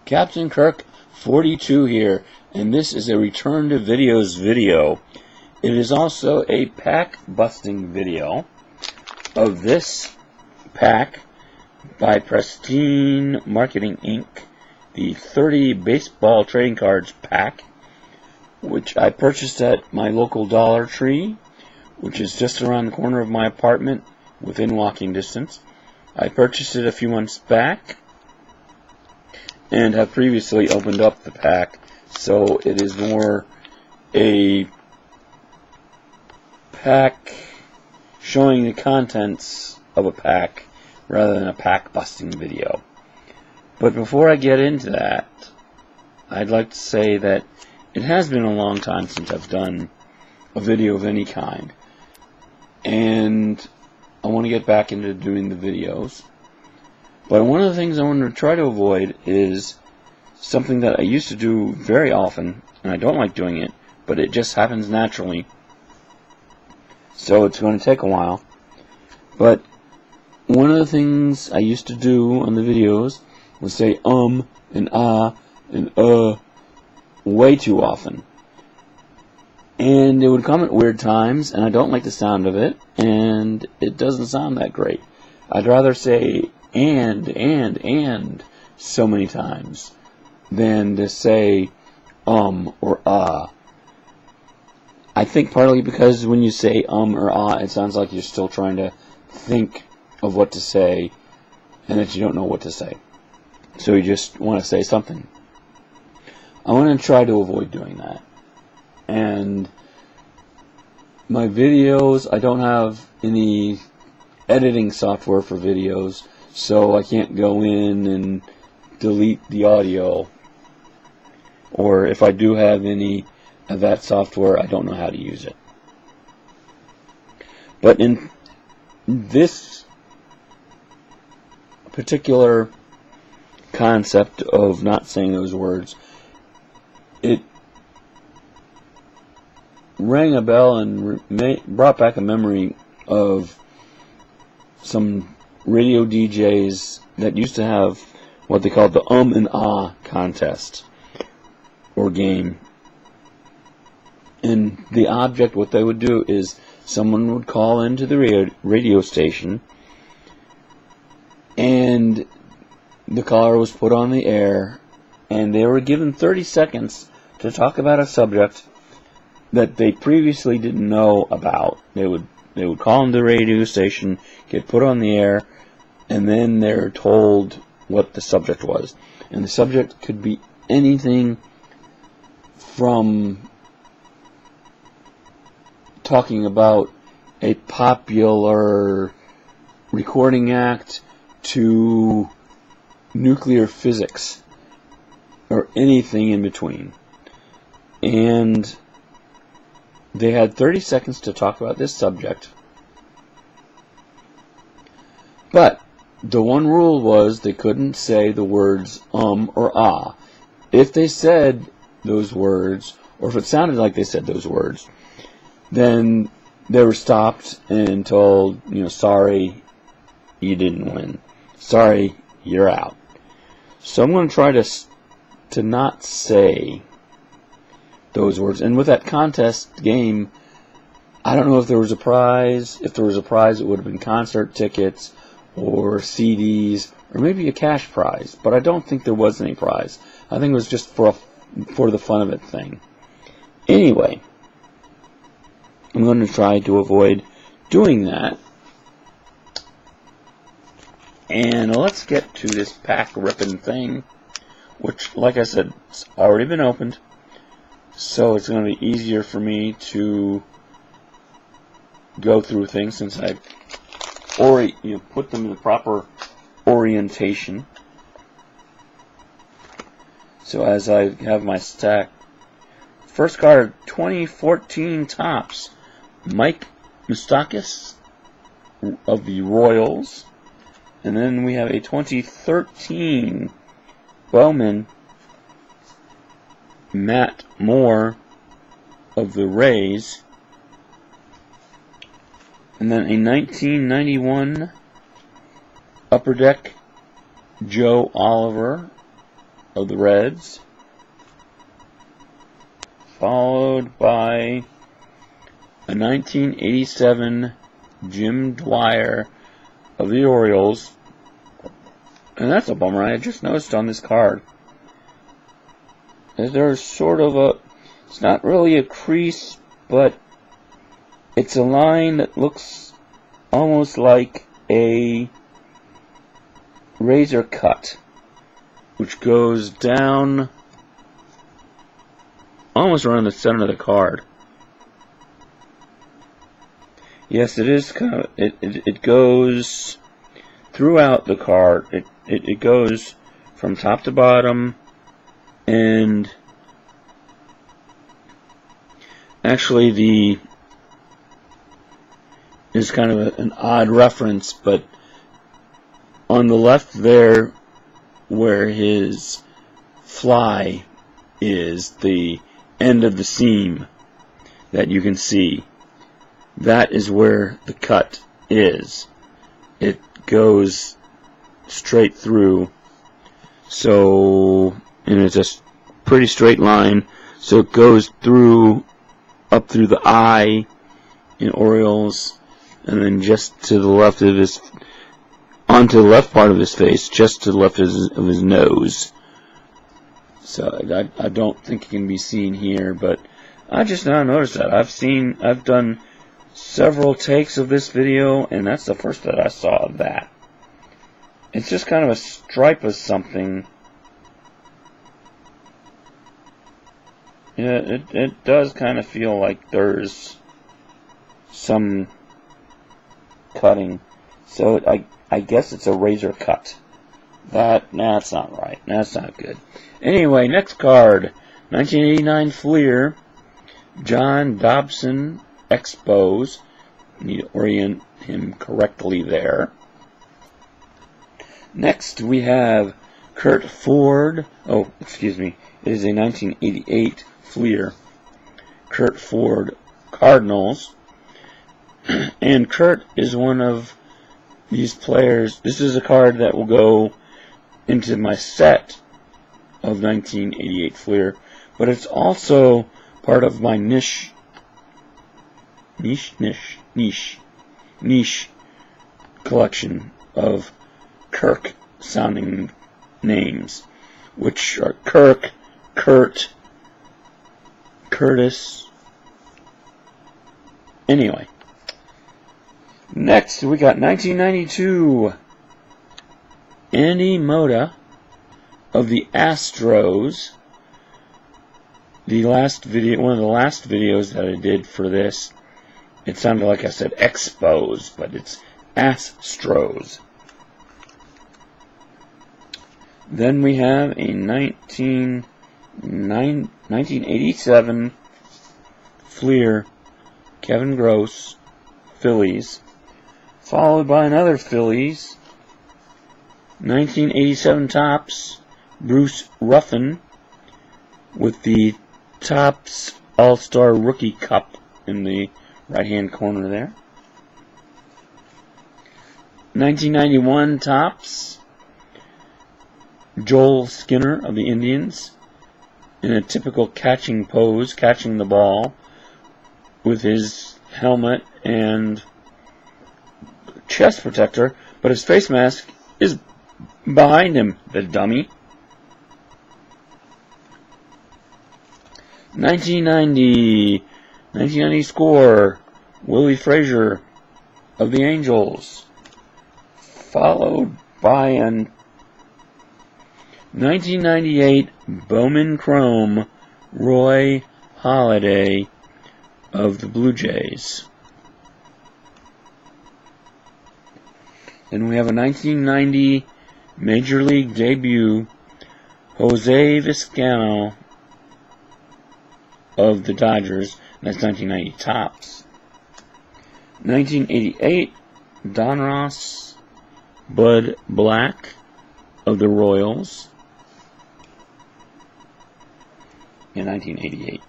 Captain Kirk 42 here, and this is a return to videos video. It is also a pack busting video of this pack by Presstine Marketing Inc., the 30 baseball trading cards pack, which I purchased at my local Dollar Tree, which is just around the corner of my apartment within walking distance. I purchased it a few months back and have previously opened up the pack, so it is more a pack showing the contents of a pack rather than a pack busting video. But before I get into that, I'd like to say that it has been a long time since I've done a video of any kind, and I want to get back into doing the videos. But one of the things I want to try to avoid is something that I used to do very often, and I don't like doing it, but it just happens naturally. So it's going to take a while. But one of the things I used to do on the videos was say and ah and way too often. And it would come at weird times, and I don't like the sound of it, and it doesn't sound that great. I'd rather say and so many times than to say or ah. I think partly because when you say or ah, it sounds like you're still trying to think of what to say and that you don't know what to say. So you just want to say something. I want to try to avoid doing that. And my videos, I don't have any editing software for videos, so I can't go in and delete the audio. Or if I do have any of that software, I don't know how to use it. But in this particular concept of not saying those words, it rang a bell and brought back a memory of some radio DJs that used to have what they called the and ah contest or game. And the object, what they would do is someone would call into the radio station, and the caller was put on the air, and they were given 30 seconds to talk about a subject that they previously didn't know about. They would call into the radio station, get put on the air, and then they're told what the subject was. And the subject could be anything from talking about a popular recording act to nuclear physics or anything in between. And they had 30 seconds to talk about this subject. But the one rule was they couldn't say the words or ah. If they said those words, or if it sounded like they said those words, then they were stopped and told, sorry, you didn't win. Sorry, you're out. So I'm going to try to not say those words. And with that contest game, I don't know if there was a prize. If there was a prize, it would have been concert tickets or CDs or maybe a cash prize. But I don't think there was any prize. I think it was just for the fun of it thing. Anyway, I'm going to try to avoid doing that. And let's get to this pack ripping thing, which, like I said, it's already been opened. So it's going to be easier for me to go through things since I put them in the proper orientation. So as I have my stack, first card, 2014 Topps, Mike Moustakas of the Royals. And then we have a 2013 Bowman, Matt Moore of the Rays. And then a 1991 Upper Deck Joe Oliver of the Reds, followed by a 1987 Jim Dwyer of the Orioles. And that's a bummer. I just noticed on this card. There's sort of a, it's not really a crease, but it's a line that looks almost like a razor cut, which goes down almost around the center of the card. Yes, it is kind of, it goes throughout the card. It goes from top to bottom, and actually is kind of an odd reference, but on the left there, where his fly is, the end of the seam that you can see, that is where the cut is. It goes straight through, so, and it's a pretty straight line, so it goes through, up through the eye in Orioles, and then just to the left of his, onto the left part of his face, just to the left of his nose. So I don't think it can be seen here, but I just now noticed that. I've done several takes of this video, and that's the first that I saw of that. It's just kind of a stripe of something. Yeah, it does kind of feel like there's some cutting. So I guess it's a razor cut. That's not right. That's not good. Anyway, next card. 1989 Fleer. John Dobson Expos. Need to orient him correctly there. Next we have Kurt Ford. Oh, excuse me. It is a 1988 Fleer. Kurt Ford Cardinals. And Kurt is one of these players. This is a card that will go into my set of 1988 Fleer, but it's also part of my niche collection of Kirk sounding names, which are Kirk, Kurt, Curtis. Anyway, next we got 1992 Andy Moda of the Astros. The last video, one of the last videos that I did for this, it sounded like I said Expos, but it's Astros. Then we have a 1987 Fleer Kevin Gross Phillies, followed by another Phillies 1987 Topps Bruce Ruffin with the Topps All-Star Rookie Cup in the right-hand corner there. 1991 Topps Joel Skinner of the Indians in a typical catching pose, catching the ball with his helmet and chest protector, but his face mask is behind him, the dummy. 1990 score, Willie Frazier of the Angels, followed by an 1998 Bowman Chrome, Roy Halladay of the Blue Jays. Then we have a 1990 Major League debut, Jose Vizcaino of the Dodgers. That's 1990 Topps. 1988 Donruss Bud Black of the Royals. In 1988.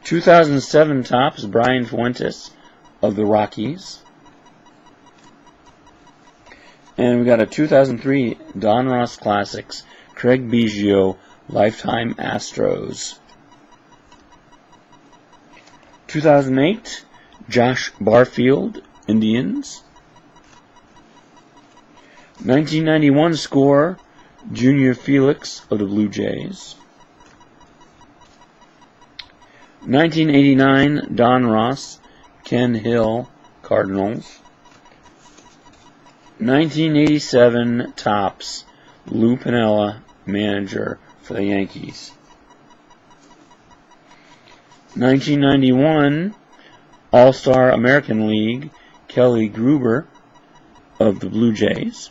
2007 Topps Brian Fuentes of the Rockies. And we got a 2003 Donruss Classics Craig Biggio Lifetime Astros. 2008, Josh Barfield Indians. 1991 score, Junior Felix of the Blue Jays. 1989, Don Ross, Ken Hill, Cardinals. 1987, Topps, Lou Piniella, manager for the Yankees. 1991, All-Star American League, Kelly Gruber of the Blue Jays.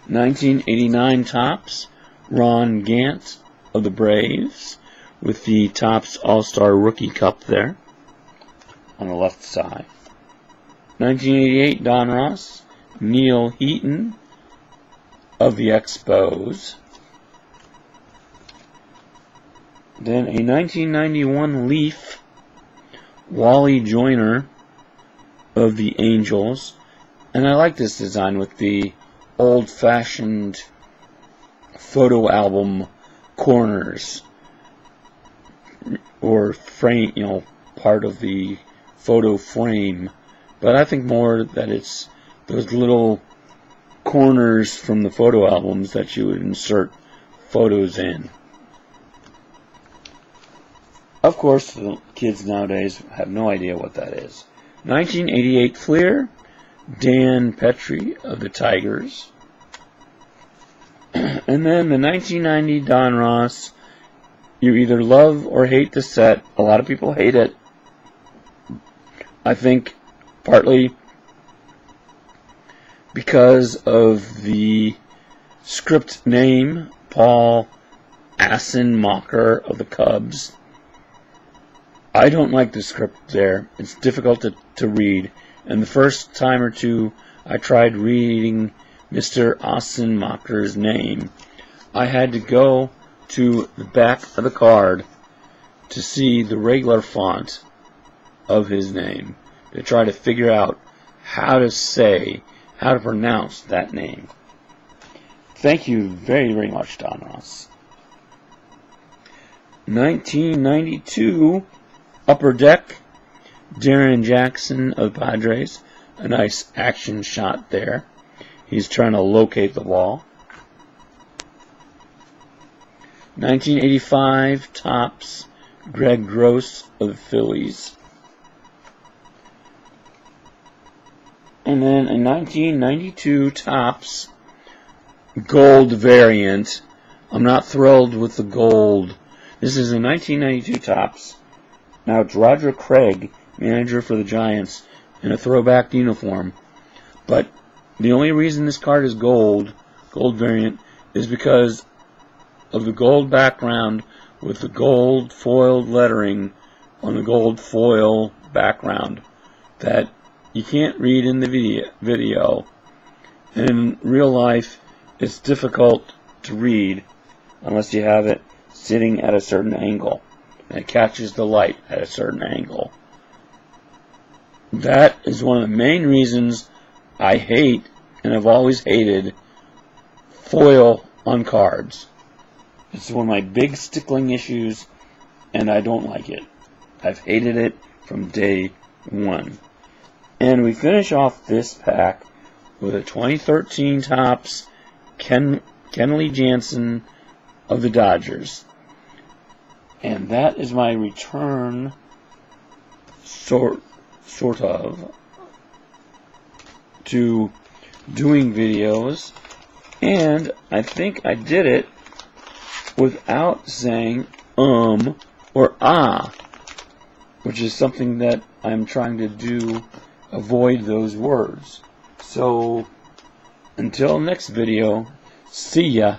1989 Topps, Ron Gant of the Braves, with the Topps All-Star Rookie Cup there on the left side. 1988 Don Ross, Neil Heaton of the Expos. Then a 1991 Leaf, Wally Joyner of the Angels. And I like this design with the old-fashioned photo album corners, or frame, part of the photo frame. But I think more that it's those little corners from the photo albums that you would insert photos in. Of course, the kids nowadays have no idea what that is. 1988 Fleer, Dan Petrie of the Tigers. And then the 1990 Don Ross. You either love or hate the set. A lot of people hate it. I think partly because of the script name, Paul Assenmacher of the Cubs. I don't like the script there. It's difficult to read. And the first time or two I tried reading Mr. Assenmacher's name, I had to go to the back of the card to see the regular font of his name to try to figure out how to pronounce that name. Thank you very, very much, Don Ross. 1992 Upper Deck, Darren Jackson of the Padres. A nice action shot there. He's trying to locate the ball. 1985 Topps, Greg Gross of the Phillies. And then a 1992 Topps gold variant. I'm not thrilled with the gold. This is a 1992 Topps. Now it's Roger Craig, manager for the Giants, in a throwback uniform. But the only reason this card is gold variant, is because of the gold background with the gold foiled lettering on the gold foil background that you can't read in the video. And in real life, it's difficult to read unless you have it sitting at a certain angle and it catches the light at a certain angle. That is one of the main reasons I hate, and have always hated, foil on cards. It's one of my big stickling issues, and I don't like it. I've hated it from day one. And we finish off this pack with a 2013 Topps Kenley Jansen of the Dodgers. And that is my return, sort of, to doing videos. And I think I did it without saying or ah, which is something that I'm trying to do, avoid those words. So until next video, see ya.